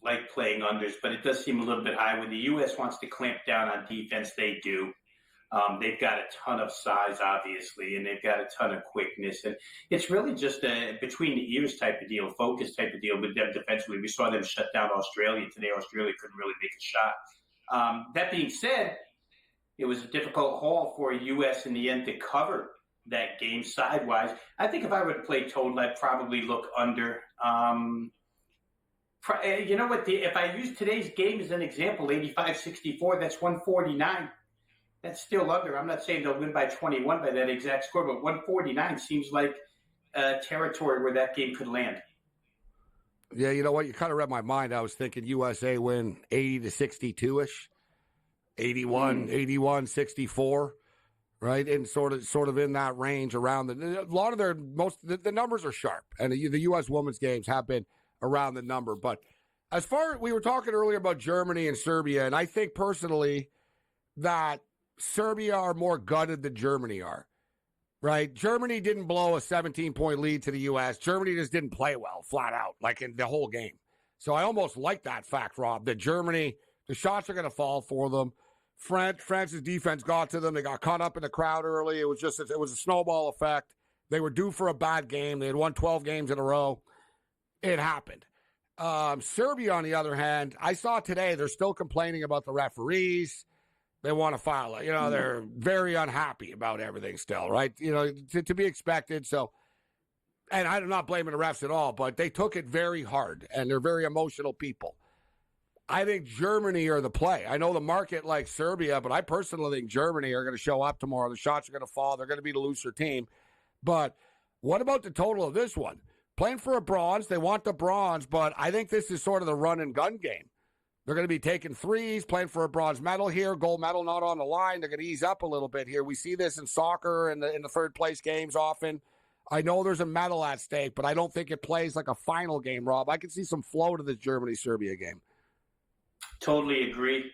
like playing unders, but it does seem a little bit high. When the U.S. wants to clamp down on defense, they do. They've got a ton of size, obviously, and they've got a ton of quickness. And it's really just a between-the-ears type of deal, focus type of deal with them defensively. We saw them shut down Australia today. Australia couldn't really make a shot. That being said, it was a difficult haul for U.S. in the end to cover that game sidewise. I think if I were to play total, I'd probably look under. You know what? If I use today's game as an example, 85-64, that's 149. That's still under. I'm not saying they'll win by 21 by that exact score, but 149 seems like territory where that game could land. Yeah, you know what? You kind of read my mind. I was thinking USA win 80-62-ish, 81-64. Right, and sort of in that range around a lot of the numbers are sharp, and the U.S. women's games have been around the number. But as far we were talking earlier about Germany and Serbia, and I think personally that Serbia are more gutted than Germany are. Right, Germany didn't blow a 17-point lead to the U.S. Germany just didn't play well, flat out, like in the whole game. So I almost like that fact, Rob, that Germany, the shots are going to fall for them. France's defense got to them. They got caught up in the crowd early. It was a snowball effect. They were due for a bad game. They had won 12 games in a row. It happened. Serbia, on the other hand, I saw today they're still complaining about the referees. They want to file it. They're very unhappy about everything still, right? To be expected. So, and I'm not blaming the refs at all, but they took it very hard, and they're very emotional people. I think Germany are the play. I know the market likes Serbia, but I personally think Germany are going to show up tomorrow. The shots are going to fall. They're going to be the looser team. But what about the total of this one? Playing for a bronze. They want the bronze, but I think this is sort of the run-and-gun game. They're going to be taking threes, playing for a bronze medal here, gold medal not on the line. They're going to ease up a little bit here. We see this in soccer in the third-place games often. I know there's a medal at stake, but I don't think it plays like a final game, Rob. I can see some flow to this Germany-Serbia game. Totally agree.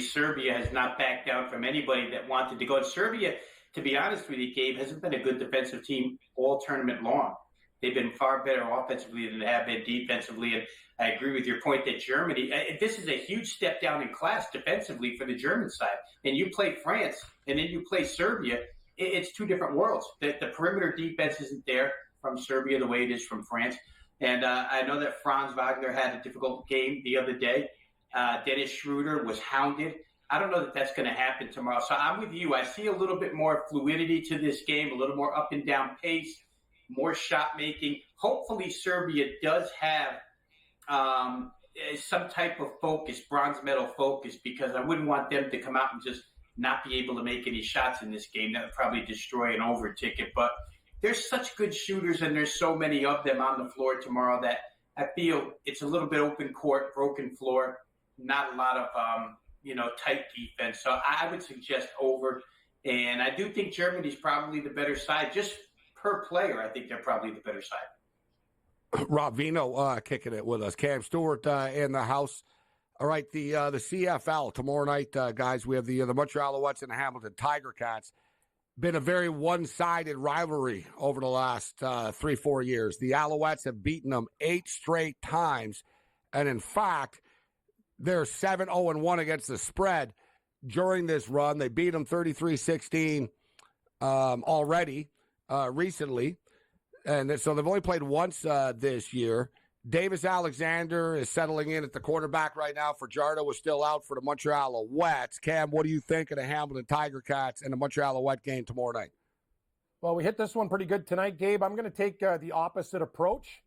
Serbia has not backed down from anybody that wanted to go. And Serbia, to be honest with you, Gabe, hasn't been a good defensive team all tournament long. They've been far better offensively than they have been defensively. And I agree with your point that Germany, this is a huge step down in class defensively for the German side. And you play France, and then you play Serbia. It's two different worlds. The perimeter defense isn't there from Serbia the way it is from France. And I know that Franz Wagner had a difficult game the other day. Dennis Schroeder was hounded. I don't know that that's going to happen tomorrow. So I'm with you. I see a little bit more fluidity to this game, a little more up and down pace, more shot making. Hopefully Serbia does have some type of focus, bronze medal focus, because I wouldn't want them to come out and just not be able to make any shots in this game. That would probably destroy an over ticket. But there's such good shooters, and there's so many of them on the floor tomorrow that I feel it's a little bit open court, broken floor. Not a lot of, tight defense. So I would suggest over. And I do think Germany's probably the better side. Just per player, I think they're probably the better side. Rob Vino kicking it with us. Cam Stewart in the house. All right, the CFL tomorrow night, guys. We have the Montreal Alouettes and the Hamilton Tiger Cats. Been a very one-sided rivalry over the last 3-4 years. The Alouettes have beaten them 8 straight times. And in fact, they're 7-0-1 against the spread during this run. They beat them 33-16 already recently. And so they've only played once this year. Davis Alexander is settling in at the quarterback right now. Fajardo was still out for the Montreal Alouettes. Cam, what do you think of the Hamilton Tiger Cats and the Montreal Alouette game tomorrow night? Well, we hit this one pretty good tonight, Gabe. I'm going to take the opposite approach.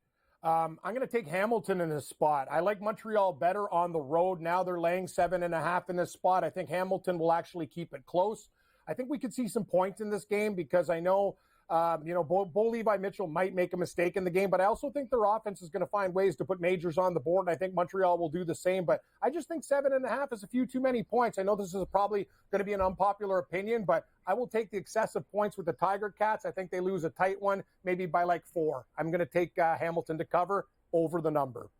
I'm going to take Hamilton in this spot. I like Montreal better on the road. Now they're laying 7.5 in this spot. I think Hamilton will actually keep it close. I think we could see some points in this game because I know, Bo Levi Mitchell might make a mistake in the game, but I also think their offense is going to find ways to put majors on the board, and I think Montreal will do the same. But I just think 7.5 is a few too many points. I know this is probably going to be an unpopular opinion, but I will take the excessive points with the Tiger Cats. I think they lose a tight one, maybe by like 4. I'm going to take Hamilton to cover over the number.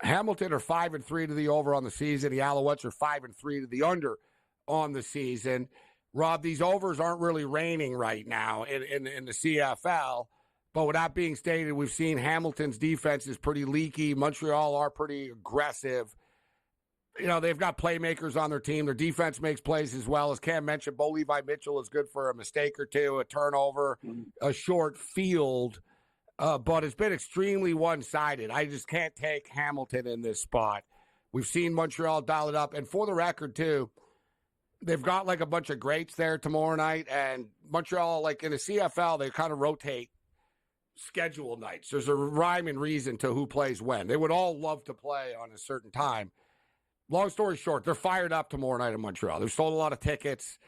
Hamilton are 5-3 to the over on the season. The Alouettes are 5-3 to the under on the season. Rob, these overs aren't really raining right now in the CFL. But with that being stated, we've seen Hamilton's defense is pretty leaky. Montreal are pretty aggressive. You know, they've got playmakers on their team. Their defense makes plays as well. As Cam mentioned, Bo Levi Mitchell is good for a mistake or two, a turnover, a short field. But it's been extremely one-sided. I just can't take Hamilton in this spot. We've seen Montreal dial it up. And for the record, too, they've got like a bunch of greats there tomorrow night, and Montreal, like in the CFL, they kind of rotate schedule nights. There's a rhyme and reason to who plays when. They would all love to play on a certain time. Long story short, they're fired up tomorrow night in Montreal. They've sold a lot of tickets.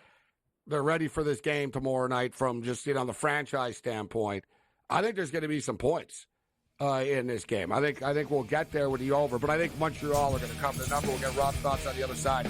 They're ready for this game tomorrow night from just, the franchise standpoint. I think there's going to be some points in this game. I think we'll get there with the over, but I think Montreal are going to cover the number. We'll get Rob's thoughts on the other side.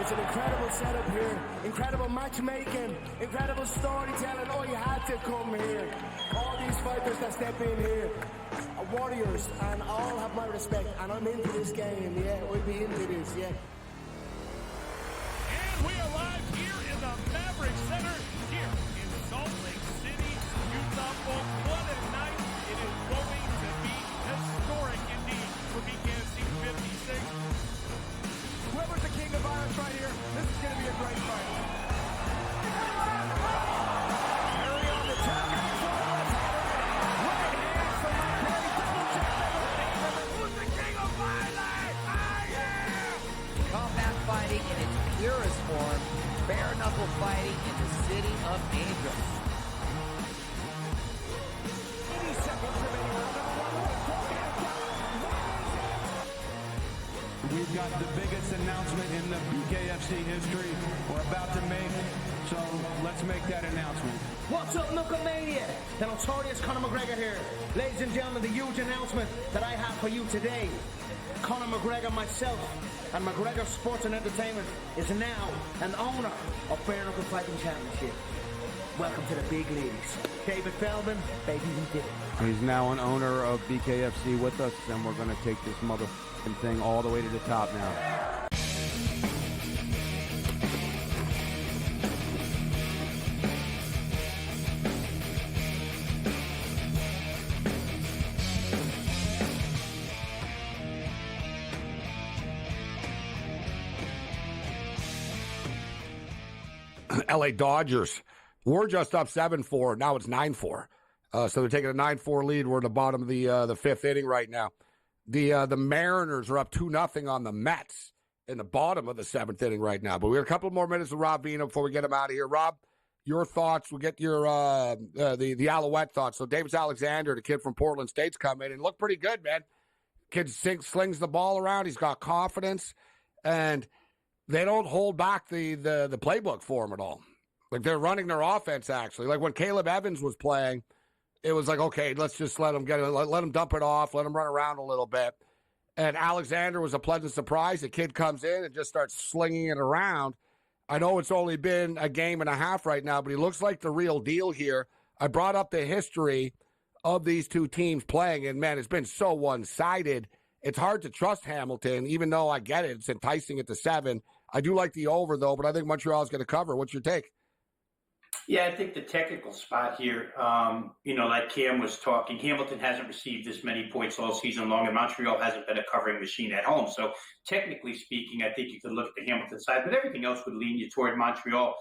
It's an incredible setup here, incredible matchmaking, incredible storytelling. Oh, you had to come here. All these fighters that step in here are warriors, and all have my respect. And I'm into this game, yeah. We'll be into this, yeah. And we are live here in the Maverick Center, here in Salt Lake City, Utah. Folks, what a night. It is going to be historic indeed for BKFC 56. Whoever's the king of violence right here, this is going to be a great fight. Harry on the top. Right hand from my Perry. Double check. Who's the king of violence? I am! Combat fighting in its purest form. Bare knuckle fighting in the city of angels. 80 seconds remaining. We've got the biggest announcement in the BKFC history we're about to make, so let's make that announcement. What's up, Knucklemania? The notorious Conor McGregor here. Ladies and gentlemen, the huge announcement that I have for you today. Conor McGregor, myself, and McGregor Sports and Entertainment is now an owner of Bare Knuckle Fighting Championship. Welcome to the big leagues. David Feldman, baby, we did it. He's now an owner of BKFC with us, and we're going to take this motherfucking thing all the way to the top now. LA Dodgers. We're just up 7-4. Now it's 9-4. So they're taking a 9-4 lead. We're at the bottom of the fifth inning right now. The Mariners are up 2-0 on the Mets in the bottom of the seventh inning right now. But we have a couple more minutes with Rob Vino before we get him out of here. Rob, your thoughts. We'll get your the Alouette thoughts. So Davis Alexander, the kid from Portland State's come in and looked pretty good, man. Kid slings the ball around. He's got confidence, and they don't hold back the playbook for him at all. Like, they're running their offense, actually. Like, when Caleb Evans was playing, it was like, okay, let's just let him dump it off, let him run around a little bit. And Alexander was a pleasant surprise. The kid comes in and just starts slinging it around. I know it's only been a game and a half right now, but he looks like the real deal here. I brought up the history of these two teams playing, and, man, it's been so one-sided. It's hard to trust Hamilton, even though I get it. It's enticing at the 7. I do like the over, though, but I think Montreal's going to cover. What's your take? Yeah, I think the technical spot here, like Cam was talking, Hamilton hasn't received this many points all season long, and Montreal hasn't been a covering machine at home. So technically speaking, I think you could look at the Hamilton side, but everything else would lean you toward Montreal.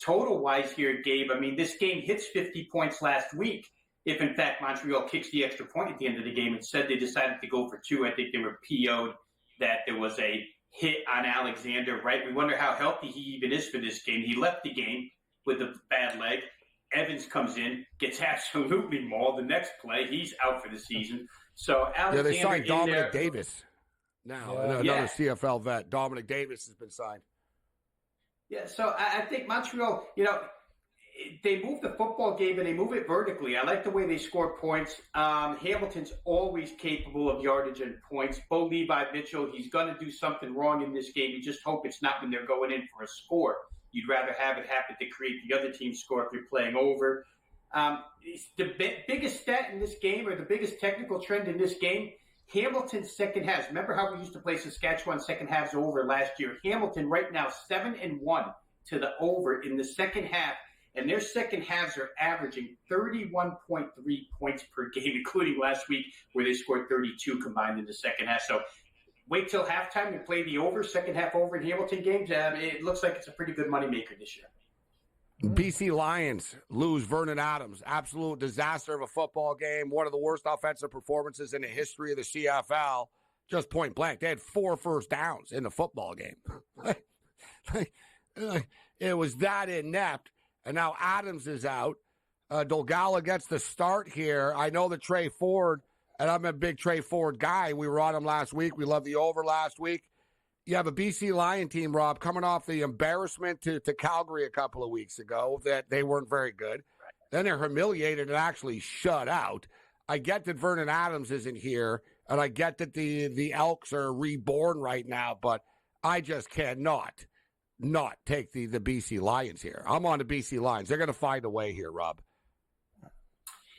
Total-wise here, Gabe, I mean, this game hits 50 points last week. If, in fact, Montreal kicks the extra point at the end of the game, instead they decided to go for 2. I think they were PO'd that there was a hit on Alexander, right? We wonder how healthy he even is for this game. He left the game with a bad leg. Evans comes in, gets absolutely mauled. The next play, he's out for the season. So Alexander, they signed Dominic Davis now, another CFL vet. Dominic Davis has been signed. Yeah, so I think Montreal, they move the football game and they move it vertically. I like the way they score points. Hamilton's always capable of yardage and points. Bo Levi Mitchell, he's going to do something wrong in this game. You just hope it's not when they're going in for a score. You'd rather have it happen to create the other team's score if you're playing over. The biggest stat in this game, or the biggest technical trend in this game, Hamilton's second halves. Remember how we used to play Saskatchewan second halves over last year? Hamilton right now 7-1 to the over in the second half, and their second halves are averaging 31.3 points per game, including last week where they scored 32 combined in the second half. So wait till halftime and play the over, second half over in Hamilton games. It looks like it's a pretty good moneymaker this year. BC Lions lose Vernon Adams. Absolute disaster of a football game. One of the worst offensive performances in the history of the CFL. Just point blank. They had 4 first downs in the football game. It was that inept. And now Adams is out. Dolgala gets the start here. I know that Trey Ford, and I'm a big Trey Ford guy. We were on him last week. We loved the over last week. You have a BC Lion team, Rob, coming off the embarrassment to Calgary a couple of weeks ago that they weren't very good. Then they're humiliated and actually shut out. I get that Vernon Adams isn't here, and I get that the Elks are reborn right now, but I just cannot not take the BC Lions here. I'm on the BC Lions. They're going to find a way here, Rob.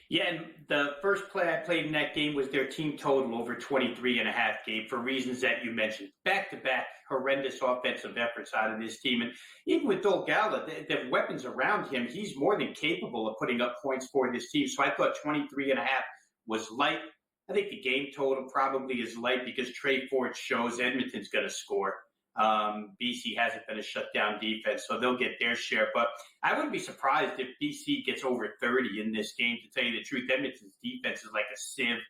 Yeah, and the first play I played in that game was their team total over 23.5, Gabe, for reasons that you mentioned. Back-to-back horrendous offensive efforts out of this team. And even with Dolgala, the weapons around him, he's more than capable of putting up points for this team. So I thought 23.5 was light. I think the game total probably is light because Trey Ford shows Edmonton's going to score. BC hasn't been a shutdown defense, so they'll get their share. But I wouldn't be surprised if BC gets over 30 in this game, to tell you the truth. Edmonton's defense is like a sieve.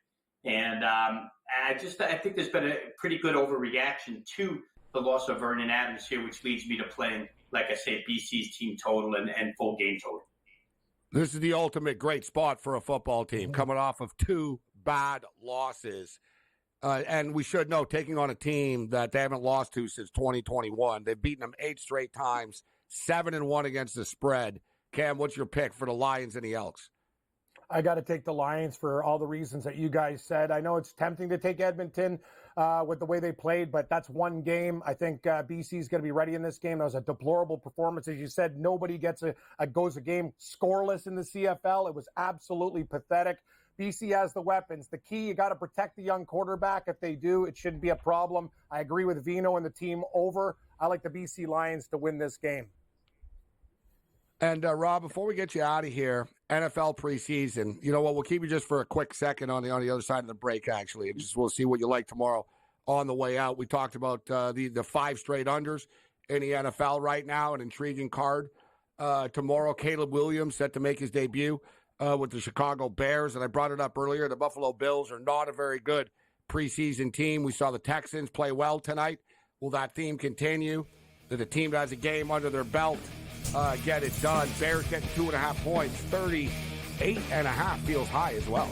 And I think there's been a pretty good overreaction to the loss of Vernon Adams here, which leads me to playing, like I say, BC's team total and full game total. This is the ultimate great spot for a football team, coming off of 2 bad losses. And we should know, taking on a team that they haven't lost to since 2021. They've beaten them 8 straight times, 7-1 against the spread. Cam, what's your pick for the Lions and the Elks? I got to take the Lions for all the reasons that you guys said. I know it's tempting to take Edmonton with the way they played, but that's one game. I think BC is going to be ready in this game. That was a deplorable performance. As you said, nobody goes a game scoreless in the CFL. It was absolutely pathetic. BC has the weapons. The key, you got to protect the young quarterback. If they do, it shouldn't be a problem. I agree with Vino and the team over. I like the BC Lions to win this game. And, Rob, before we get you out of here, NFL preseason, you know what, we'll keep you just for a quick second on the other side of the break, actually. We'll see what you like tomorrow on the way out. We talked about the 5 straight unders in the NFL right now, an intriguing card. Tomorrow, Caleb Williams set to make his debut with the Chicago Bears, and I brought it up earlier. The Buffalo Bills are not a very good preseason team. We saw the Texans play well tonight. Will that theme continue? Did the team that has a game under their belt get it done? Bears getting 2.5 points. 38.5 feels high as well.